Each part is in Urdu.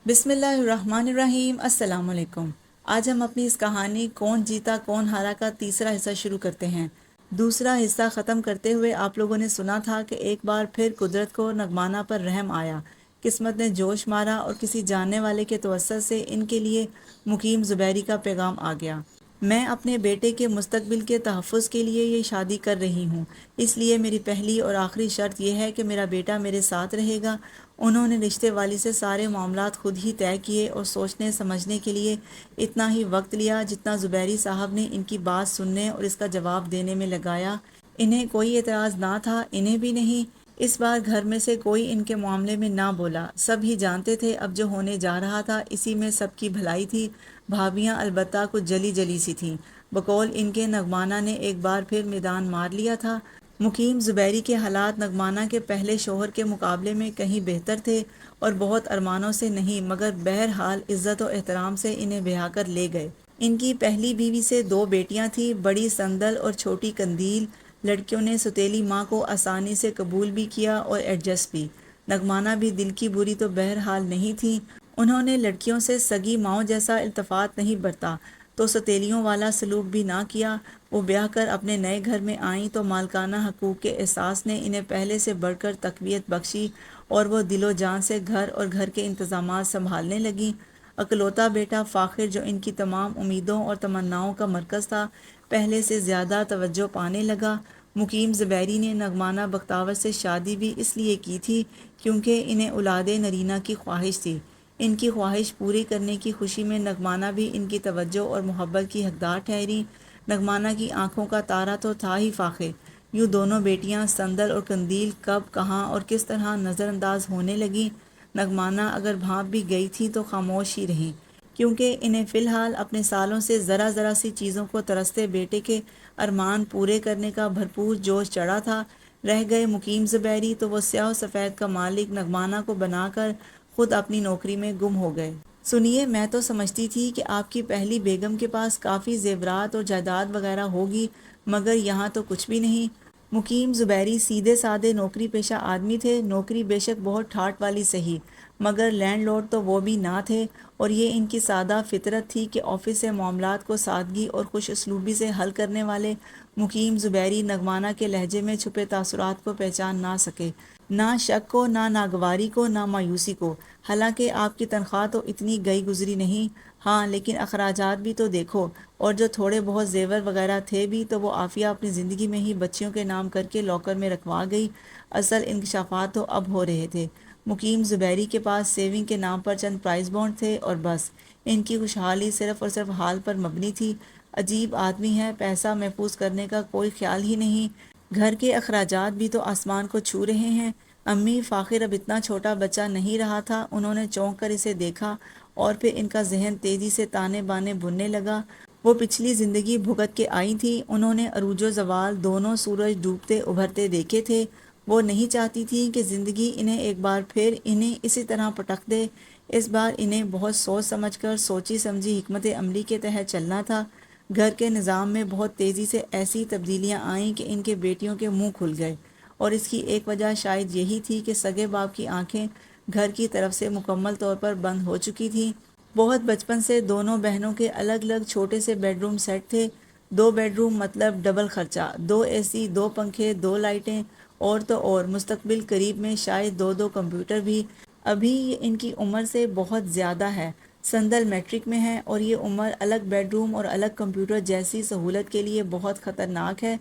بسم اللہ الرحمن الرحیم۔ السلام علیکم۔ آج ہم اپنی اس کہانی کون جیتا کون ہارا کا تیسرا حصہ شروع کرتے ہیں۔ دوسرا حصہ ختم کرتے ہوئے آپ لوگوں نے سنا تھا کہ ایک بار پھر قدرت کو نگمانہ پر رحم آیا، قسمت نے جوش مارا اور کسی جاننے والے کے توسط سے ان کے لیے مقیم زبیری کا پیغام آ گیا۔ میں اپنے بیٹے کے مستقبل کے تحفظ کے لیے یہ شادی کر رہی ہوں، اس لیے میری پہلی اور آخری شرط یہ ہے کہ میرا بیٹا میرے ساتھ رہے گا۔ انہوں نے رشتے والی سے سارے معاملات خود ہی طے کیے اور سوچنے سمجھنے کے لیے اتنا ہی وقت لیا جتنا زبیری صاحب نے ان کی بات سننے اور اس کا جواب دینے میں لگایا۔ انہیں کوئی اعتراض نہ تھا، انہیں بھی نہیں۔ اس بار گھر میں سے کوئی ان کے معاملے میں نہ بولا، سب ہی جانتے تھے اب جو ہونے جا رہا تھا اسی میں سب کی بھلائی تھی۔ بھابیاں البتہ کچھ جلی جلی سی تھیں، بقول ان کے نگمانہ نے ایک بار پھر میدان مار لیا تھا۔ مقیم زبیری کے حالات نگمانہ کے پہلے شوہر کے مقابلے میں کہیں بہتر تھے، اور بہت ارمانوں سے نہیں مگر بہرحال عزت و احترام سے انہیں بیاہ کر لے گئے۔ ان کی پہلی بیوی سے 2 بیٹیاں تھیں، بڑی سندل اور چھوٹی قندیل۔ لڑکیوں نے ستیلی ماں کو آسانی سے قبول بھی کیا اور ایڈجسٹ بھی۔ نگمانہ بھی دل کی بری تو بہرحال نہیں تھیں، انہوں نے لڑکیوں سے سگی ماؤں جیسا التفات نہیں برتا تو ستیلیوں والا سلوک بھی نہ کیا۔ وہ بیاہ کر اپنے نئے گھر میں آئیں تو مالکانہ حقوق کے احساس نے انہیں پہلے سے بڑھ کر تقویت بخشی اور وہ دل و جان سے گھر اور گھر کے انتظامات سنبھالنے لگیں۔ اکلوتا بیٹا فاخر جو ان کی تمام امیدوں اور تمناؤں کا مرکز تھا، پہلے سے زیادہ توجہ پانے لگا۔ مقیم زبیری نے نگمانہ بختاور سے شادی بھی اس لیے کی تھی کیونکہ انہیں اولاد نرینہ کی خواہش تھی۔ ان کی خواہش پوری کرنے کی خوشی میں نگمانہ بھی ان کی توجہ اور محبت کی حقدار ٹھہری۔ نگمانہ کی آنکھوں کا تارا تو تھا ہی فاخر۔ یوں دونوں بیٹیاں سندل اور قندیل کب کہاں اور کس طرح نظر انداز ہونے لگیں۔ نگمانہ اگر بھانپ بھی گئی تھی تو خاموش ہی رہیں، کیونکہ انہیں فی الحال اپنے سالوں سے ذرا ذرا سی چیزوں کو ترستے بیٹے کے ارمان پورے کرنے کا بھرپور جوش چڑھا تھا۔ رہ گئے مقیم زبیری تو وہ سیاہ و سفید کا مالک نگمانہ کو بنا کر خود اپنی نوکری میں گم ہو گئے۔ سنیے، میں تو سمجھتی تھی کہ آپ کی پہلی بیگم کے پاس کافی زیورات اور جائیداد وغیرہ ہوگی، مگر یہاں تو کچھ بھی نہیں۔ مقیم زبیری سیدھے سادے نوکری پیشہ آدمی تھے، نوکری بے شک بہت ٹھاٹ والی سہی، مگر لینڈ لارڈ تو وہ بھی نہ تھے، اور یہ ان کی سادہ فطرت تھی کہ آفس سے معاملات کو سادگی اور خوش اسلوبی سے حل کرنے والے مقیم زبیری نگمانہ کے لہجے میں چھپے تاثرات کو پہچان نہ سکے، نہ شک کو، نہ ناگواری کو، نہ مایوسی کو۔ حالانکہ آپ کی تنخواہ تو اتنی گئی گزری نہیں، ہاں لیکن اخراجات بھی تو دیکھو، اور جو تھوڑے بہت زیور وغیرہ تھے بھی تو وہ عافیہ اپنی زندگی میں ہی بچیوں کے نام کر کے لاکر میں رکھوا گئی۔ اصل انکشافات تو اب ہو رہے تھے۔ مقیم زبیری کے پاس سیونگ کے نام پر چند پرائز بانڈ تھے اور بس۔ ان کی خوشحالی صرف اور صرف حال پر مبنی تھی۔ عجیب آدمی ہے، پیسہ محفوظ کرنے کا کوئی خیال ہی نہیں۔ گھر کے اخراجات بھی تو آسمان کو چھو رہے ہیں۔ امی، فاخر اب اتنا چھوٹا بچہ نہیں رہا تھا۔ انہوں نے چونک کر اسے دیکھا اور پھر ان کا ذہن تیزی سے تانے بانے بننے لگا۔ وہ پچھلی زندگی بھگت کے آئی تھی، انہوں نے عروج و زوال دونوں سورج ڈوبتے ابھرتے دیکھے تھے۔ وہ نہیں چاہتی تھیں کہ زندگی انہیں ایک بار پھر انہیں اسی طرح پٹک دے۔ اس بار انہیں بہت سوچ سمجھ کر سوچی سمجھی حکمت عملی کے تحت چلنا تھا۔ گھر کے نظام میں بہت تیزی سے ایسی تبدیلیاں آئیں کہ ان کے بیٹیوں کے منہ کھل گئے، اور اس کی ایک وجہ شاید یہی تھی کہ سگے باپ کی آنکھیں گھر کی طرف سے مکمل طور پر بند ہو چکی تھیں۔ بہت بچپن سے دونوں بہنوں کے الگ الگ چھوٹے سے بیڈ روم سیٹ تھے۔ 2 بیڈ روم مطلب ڈبل خرچہ، 2 اے سی، 2 پنکھے، 2 لائٹیں، اور تو اور مستقبل قریب میں شاید 2 کمپیوٹر بھی۔ ابھی یہ ان کی عمر سے بہت زیادہ ہے، سندل میٹرک میں ہے، اور یہ عمر الگ بیڈ روم اور الگ کمپیوٹر جیسی سہولت کے لیے بہت خطرناک ہے۔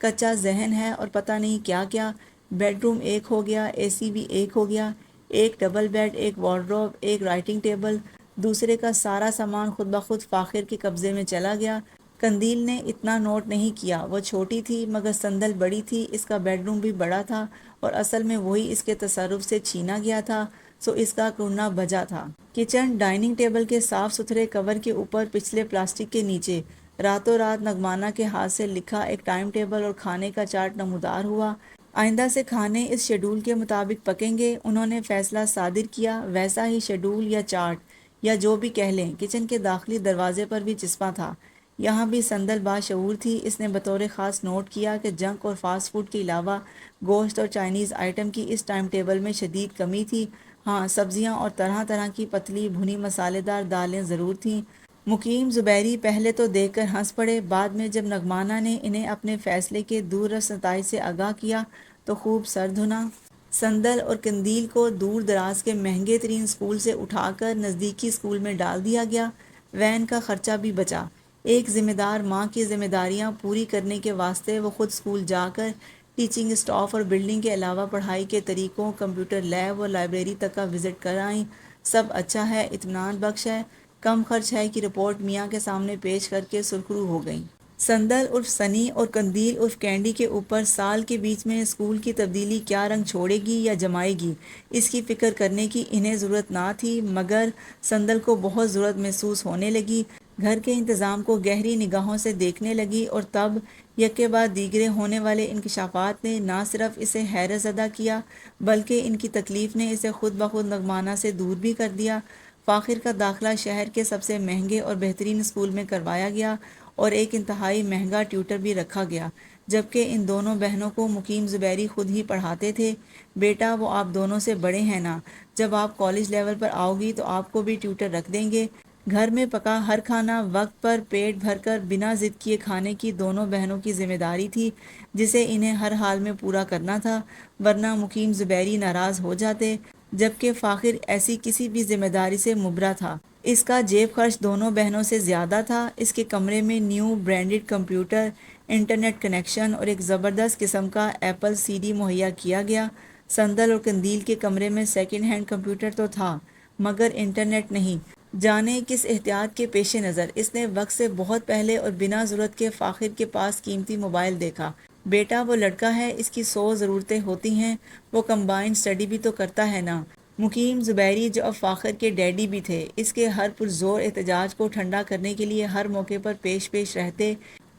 کچا ذہن ہے اور پتہ نہیں کیا کیا۔ بیڈ روم ایک ہو گیا، اے سی بھی ایک ہو گیا، ایک ڈبل بیڈ، ایک وارڈروب، ایک رائٹنگ ٹیبل، دوسرے کا سارا سامان خود بخود فاخر کے قبضے میں چلا گیا۔ قندیل نے اتنا نوٹ نہیں کیا، وہ چھوٹی تھی مگر سندل بڑی تھی، اس کا بیڈ روم بھی بڑا تھا اور اصل میں وہی اس کے تصرف سے چھینا گیا تھا، سو اس کا کرنا بجا تھا۔ کچن ڈائننگ ٹیبل کے صاف ستھرے کور کے اوپر پچھلے پلاسٹک کے نیچے راتوں رات نگمانہ کے ہاتھ سے لکھا ایک ٹائم ٹیبل اور کھانے کا چارٹ نمودار ہوا۔ آئندہ سے کھانے اس شیڈول کے مطابق پکیں گے، انہوں نے فیصلہ صادر کیا۔ ویسا ہی شیڈول یا چارٹ یا جو بھی کہہ لیں، کچن کے داخلی دروازے پر بھی چسپاں تھا۔ یہاں بھی سندل باشعور تھی، اس نے بطور خاص نوٹ کیا کہ جنک اور فاسٹ فوڈ کے علاوہ گوشت اور چائنیز آئٹم کی اس ٹائم ٹیبل میں شدید کمی تھی۔ ہاں، سبزیاں اور طرح طرح کی پتلی بھنی مسالے دار دالیں ضرور تھیں۔ مقیم زبیری پہلے تو دیکھ کر ہنس پڑے، بعد میں جب نگمانہ نے انہیں اپنے فیصلے کے دور رس نتائج سے آگاہ کیا تو خوب سر دھنا۔ سندل اور قندیل کو دور دراز کے مہنگے ترین اسکول سے اٹھا کر نزدیکی اسکول میں ڈال دیا گیا۔ وین کا خرچہ بھی بچا۔ ایک ذمہ دار ماں کی ذمہ داریاں پوری کرنے کے واسطے وہ خود اسکول جا کر ٹیچنگ اسٹاف اور بلڈنگ کے علاوہ پڑھائی کے طریقوں، کمپیوٹر لیب اور لائبریری تک کا وزٹ کر آئیں۔ سب اچھا ہے، اطمینان بخش ہے، کم خرچ ہے کی رپورٹ میاں کے سامنے پیش کر کے سرخرو ہو گئیں۔ سندل عرف سنی اور قندیل عرف کینڈی کے اوپر سال کے بیچ میں اسکول کی تبدیلی کیا رنگ چھوڑے گی یا جمائے گی، اس کی فکر کرنے کی انہیں ضرورت نہ تھی، مگر سندل کو بہت ضرورت محسوس ہونے لگی۔ گھر کے انتظام کو گہری نگاہوں سے دیکھنے لگی اور تب یکے بعد دیگرے ہونے والے انکشافات نے نہ صرف اسے حیرت زدہ کیا بلکہ ان کی تکلیف نے اسے خود بخود نگمانہ سے دور بھی کر دیا۔ فاخر کا داخلہ شہر کے سب سے مہنگے اور بہترین اسکول میں کروایا گیا اور ایک انتہائی مہنگا ٹیوٹر بھی رکھا گیا، جبکہ ان دونوں بہنوں کو مقیم زبیری خود ہی پڑھاتے تھے۔ بیٹا، وہ آپ دونوں سے بڑے ہیں نا، جب آپ کالج لیول پر آؤ گی تو آپ کو بھی ٹیوٹر رکھ دیں گے۔ گھر میں پکا ہر کھانا وقت پر پیٹ بھر کر بنا ضد کیے کھانے کی دونوں بہنوں کی ذمہ داری تھی، جسے انہیں ہر حال میں پورا کرنا تھا، ورنہ مقیم زبیری ناراض ہو جاتے، جبکہ فاخر ایسی کسی بھی ذمہ داری سے مبرا تھا۔ اس کا جیب خرچ دونوں بہنوں سے زیادہ تھا۔ اس کے کمرے میں new branded computer, internet connection اور ایک زبردست قسم کا ایپل سی ڈی مہیا کیا گیا۔ سندل اور قندیل کے کمرے میں سیکنڈ ہینڈ کمپیوٹر تو تھا، مگر انٹرنیٹ نہیں۔ جانے کس احتیاط کے پیش نظر اس نے وقت سے بہت پہلے اور بنا ضرورت کے فاخر کے پاس قیمتی موبائل دیکھا۔ بیٹا، وہ لڑکا ہے، اس کی 100 ضرورتیں ہوتی ہیں، وہ کمبائنڈ اسٹڈی بھی تو کرتا ہے نا۔ مقیم زبیری جو اب فاخر کے ڈیڈی بھی تھے، اس کے ہر پرزور احتجاج کو ٹھنڈا کرنے کے لیے ہر موقع پر پیش رہتے،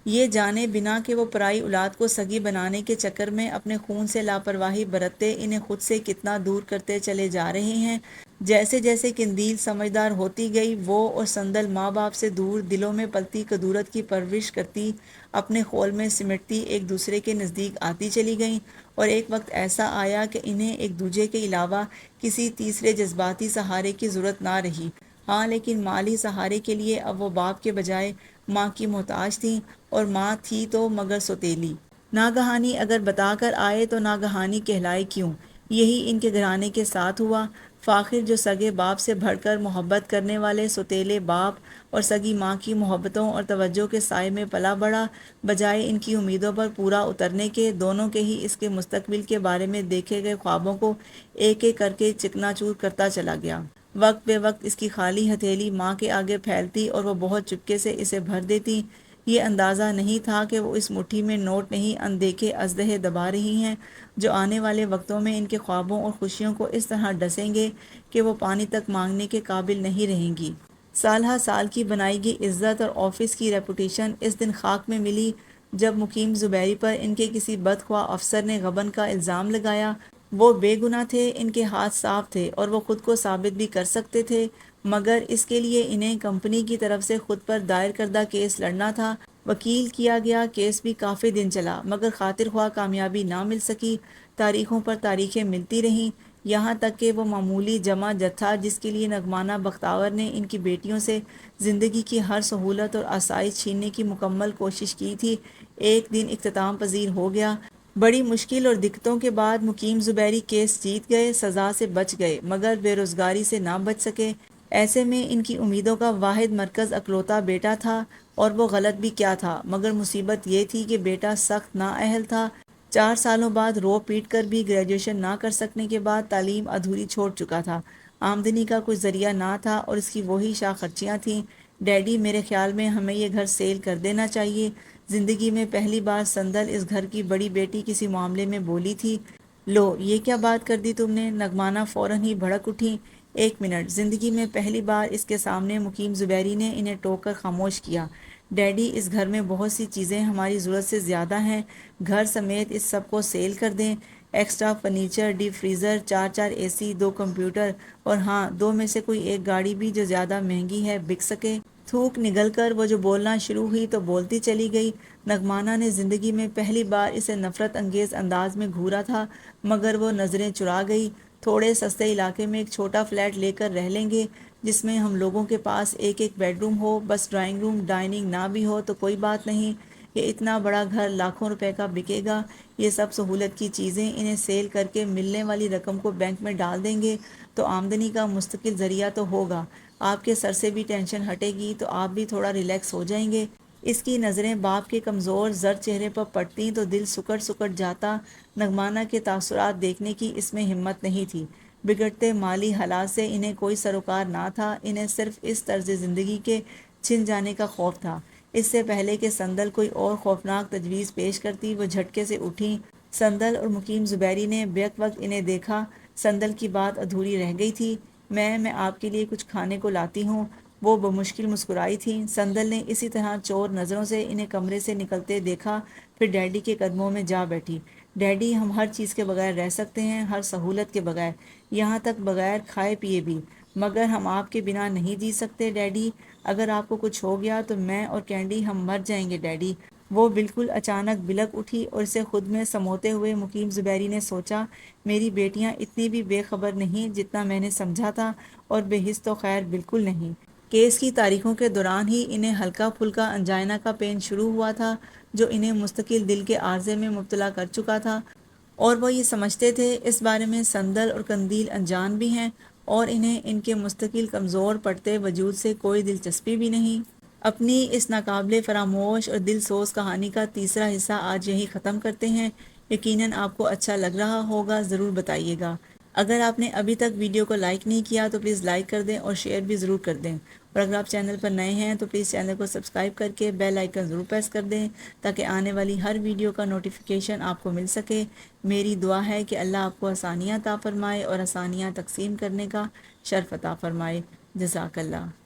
یہ جانے بنا کہ وہ پرائی اولاد کو سگی بنانے کے چکر میں اپنے خون سے لاپرواہی برتتے انہیں خود سے کتنا دور کرتے چلے جا رہے ہیں۔ جیسے جیسے قندیل سمجھدار ہوتی گئی، وہ اور سندل ماں باپ سے دور دلوں میں پلتی کدورت کی پرورش کرتی، اپنے خول میں سمٹتی ایک دوسرے کے نزدیک آتی چلی گئیں، اور ایک وقت ایسا آیا کہ انہیں ایک دوسرے کے علاوہ کسی تیسرے جذباتی سہارے کی ضرورت نہ رہی۔ ہاں، لیکن مالی سہارے کے لیے اب وہ باپ کے بجائے ماں کی محتاج تھیں، اور ماں تھی تو مگر سوتیلی۔ ناگہانی اگر بتا کر آئے تو ناگہانی کہلائے کیوں؟ یہی ان کے گھرانے کے ساتھ ہوا۔ فاخر جو سگے باپ سے بڑھ کر محبت کرنے والے سوتیلے باپ اور سگی ماں کی محبتوں اور توجہ کے سائے میں پلا بڑھا، بجائے ان کی امیدوں پر پورا اترنے کے، دونوں کے ہی اس کے مستقبل کے بارے میں دیکھے گئے خوابوں کو ایک ایک کر کے چکنا چور کرتا چلا گیا۔ وقت بے وقت اس کی خالی ہتھیلی ماں کے آگے پھیلتی اور وہ بہت چپکے سے اسے بھر دیتی۔ یہ اندازہ نہیں تھا کہ وہ اس مٹھی میں نوٹ نہیں اندیکھے اژدہے دبا رہی ہیں، جو آنے والے وقتوں میں ان کے خوابوں اور خوشیوں کو اس طرح ڈسیں گے کہ وہ پانی تک مانگنے کے قابل نہیں رہیں گی۔ سالہ سال کی بنائی گئی عزت اور آفس کی ریپوٹیشن اس دن خاک میں ملی جب مقیم زبیری پر ان کے کسی بدخواہ افسر نے غبن کا الزام لگایا۔ وہ بے گناہ تھے، ان کے ہاتھ صاف تھے اور وہ خود کو ثابت بھی کر سکتے تھے، مگر اس کے لیے انہیں کمپنی کی طرف سے خود پر دائر کردہ کیس لڑنا تھا۔ وکیل کیا گیا، کیس بھی کافی دن چلا، مگر خاطر خواہ کامیابی نہ مل سکی۔ تاریخوں پر تاریخیں ملتی رہیں، یہاں تک کہ وہ معمولی جمع جتھا جس کے لیے نگمانہ بختاور نے ان کی بیٹیوں سے زندگی کی ہر سہولت اور آسائش چھیننے کی مکمل کوشش کی تھی، ایک دن اختتام پذیر ہو گیا۔ بڑی مشکل اور دقتوں کے بعد مقیم زبیری کیس جیت گئے، سزا سے بچ گئے، مگر بے روزگاری سے نہ بچ سکے۔ ایسے میں ان کی امیدوں کا واحد مرکز اکلوتا بیٹا تھا، اور وہ غلط بھی کیا تھا، مگر مصیبت یہ تھی کہ بیٹا سخت نااہل تھا۔ 4 سالوں بعد رو پیٹ کر بھی گریجویشن نہ کر سکنے کے بعد تعلیم ادھوری چھوڑ چکا تھا، آمدنی کا کوئی ذریعہ نہ تھا، اور اس کی وہی شاہ خرچیاں تھیں۔ ڈیڈی، میرے خیال میں ہمیں یہ گھر سیل کر دینا چاہیے۔ زندگی میں پہلی بار سندل اس گھر کی بڑی بیٹی کسی معاملے میں بولی تھی۔ لو، یہ کیا بات کر دی تم نے؟ نگمانہ فوراً ہی بھڑک اٹھی۔ ایک منٹ، زندگی میں پہلی بار اس کے سامنے مقیم زبیری نے انہیں ٹوک کر خاموش کیا۔ ڈیڈی، اس گھر میں بہت سی چیزیں ہماری ضرورت سے زیادہ ہیں، گھر سمیت اس سب کو سیل کر دیں، ایکسٹرا فرنیچر، ڈیپ فریزر، 4 اے سی، 2 کمپیوٹر، اور ہاں، 2 میں سے کوئی ایک گاڑی بھی جو زیادہ مہنگی ہے بک سکے۔ تھوک نگل کر وہ جو بولنا شروع ہوئی تو بولتی چلی گئی۔ نگمانہ نے زندگی میں پہلی بار اسے نفرت انگیز انداز میں گھورا تھا، مگر وہ نظریں چرا گئی۔ تھوڑے سستے علاقے میں ایک چھوٹا فلیٹ لے کر رہ لیں گے جس میں ہم لوگوں کے پاس ایک ایک بیڈ روم ہو، بس ڈرائنگ روم ڈائننگ نہ بھی ہو تو کوئی بات نہیں۔ یہ اتنا بڑا گھر لاکھوں روپے کا بکے گا۔ یہ سب سہولت کی چیزیں انہیں سیل کر کے ملنے والی رقم کو بینک میں ڈال دیں گے تو آمدنی کا مستقل ذریعہ تو ہوگا۔ آپ کے سر سے بھی ٹینشن ہٹے گی تو آپ بھی تھوڑا ریلیکس ہو جائیں گے۔ اس کی نظریں باپ کے کمزور زرد چہرے پر پڑتی تو دل سکڑ سکڑ جاتا۔ نگمانہ کے تاثرات دیکھنے کی اس میں ہمت نہیں تھی۔ بگڑتے مالی حالات سے انہیں کوئی سروکار نہ تھا، انہیں صرف اس طرز زندگی کے چھن جانے کا خوف تھا۔ اس سے پہلے کہ سندل کوئی اور خوفناک تجویز پیش کرتی وہ جھٹکے سے اٹھیں۔ سندل اور مقیم زبیری نے بیک وقت انہیں دیکھا۔ سندل کی بات ادھوری رہ گئی تھی۔ میں آپ کے لیے کچھ کھانے کو لاتی ہوں۔ وہ بمشکل مسکرائی تھیں۔ سندل نے اسی طرح چور نظروں سے انہیں کمرے سے نکلتے دیکھا، پھر ڈیڈی کے قدموں میں جا بیٹھی۔ ڈیڈی، ہم ہر چیز کے بغیر رہ سکتے ہیں، ہر سہولت کے بغیر، یہاں تک بغیر کھائے پیے بھی، مگر ہم آپ کے بنا نہیں جی سکتے ڈیڈی۔ اگر آپ کو کچھ ہو گیا تو میں اور کینڈی ہم مر جائیں گے ڈیڈی۔ وہ بالکل اچانک بلک اٹھی اور اسے خود میں سموتے ہوئے مقیم زبیری نے سوچا، میری بیٹیاں اتنی بھی بے خبر نہیں جتنا میں نے سمجھا تھا، اور بے حس تو خیر بالکل نہیں۔ کیس کی تاریخوں کے دوران ہی انہیں ہلکا پھلکا انجائنا کا پین شروع ہوا تھا جو انہیں مستقل دل کے عارضے میں مبتلا کر چکا تھا، اور وہ یہ سمجھتے تھے اس بارے میں سندل اور قندیل انجان بھی ہیں اور انہیں ان کے مستقل کمزور پڑتے وجود سے کوئی دلچسپی بھی نہیں۔ اپنی اس ناقابل فراموش اور دل سوز کہانی کا تیسرا حصہ آج یہی ختم کرتے ہیں۔ یقیناً آپ کو اچھا لگ رہا ہوگا، ضرور بتائیے گا۔ اگر آپ نے ابھی تک ویڈیو کو لائک نہیں کیا تو پلیز لائک کر دیں اور شیئر بھی ضرور کر دیں، اور اگر آپ چینل پر نئے ہیں تو پلیز چینل کو سبسکرائب کر کے بیل آئیکن ضرور پریس کر دیں تاکہ آنے والی ہر ویڈیو کا نوٹیفیکیشن آپ کو مل سکے۔ میری دعا ہے کہ اللہ آپ کو آسانیاں عطا فرمائے اور آسانیاں تقسیم کرنے کا شرف عطا فرمائے۔ جزاک اللہ۔